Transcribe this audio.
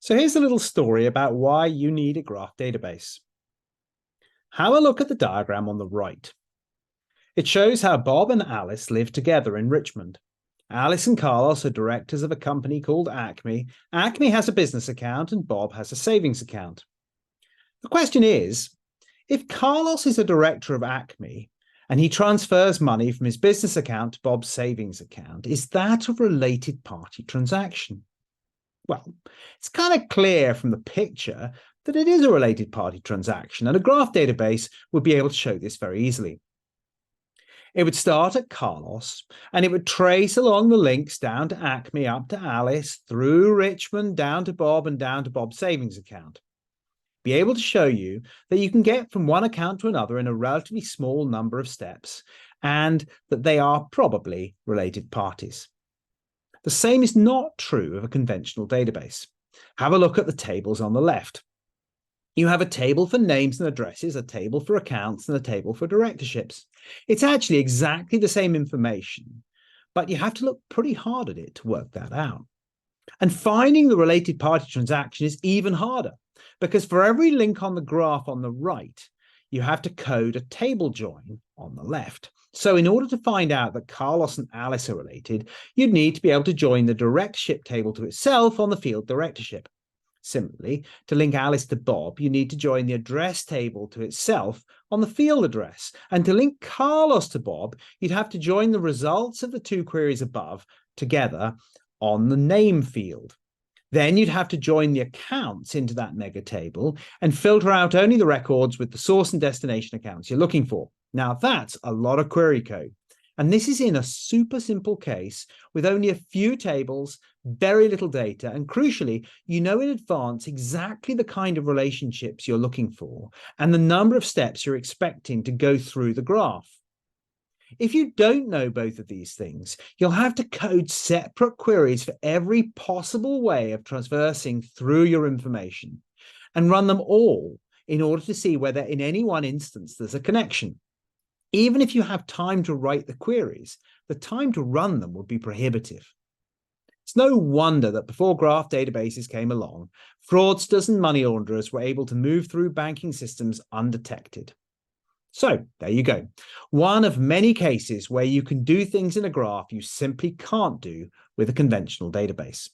So here's a little story about why you need a graph database. Have a look at the diagram on the right. It shows how Bob and Alice live together in Richmond. Alice and Carlos are directors of a company called Acme. Acme has a business account and Bob has a savings account. The question is, if Carlos is a director of Acme and he transfers money from his business account to Bob's savings account, is that a related party transaction? Well, it's kind of clear from the picture that it is a related party transaction, and a graph database would be able to show this very easily. It would start at Carlos, and it would trace along the links down to Acme, up to Alice, through Richmond, down to Bob, and down to Bob's savings account. Be able to show you that you can get from one account to another in a relatively small number of steps, and that they are probably related parties. The same is not true of a conventional database. Have a look at the tables on the left. You have a table for names and addresses, a table for accounts, and a table for directorships. It's actually exactly the same information, but you have to look pretty hard at it to work that out. And finding the related party transaction is even harder, because for every link on the graph on the right, you have to code a table join on the left. So in order to find out that Carlos and Alice are related, you'd need to be able to join the directorship table to itself on the field directorship. Similarly, to link Alice to Bob, you need to join the address table to itself on the field address. And to link Carlos to Bob, you'd have to join the results of the two queries above together on the name field. Then you'd have to join the accounts into that mega table and filter out only the records with the source and destination accounts you're looking for. Now, that's a lot of query code. And this is in a super simple case with only a few tables, very little data, and crucially, you know in advance exactly the kind of relationships you're looking for and the number of steps you're expecting to go through the graph. If you don't know both of these things, you'll have to code separate queries for every possible way of traversing through your information and run them all in order to see whether in any one instance there's a connection. Even if you have time to write the queries, the time to run them would be prohibitive. It's no wonder that before graph databases came along, fraudsters and money launderers were able to move through banking systems undetected. So there you go. One of many cases where you can do things in a graph you simply can't do with a conventional database.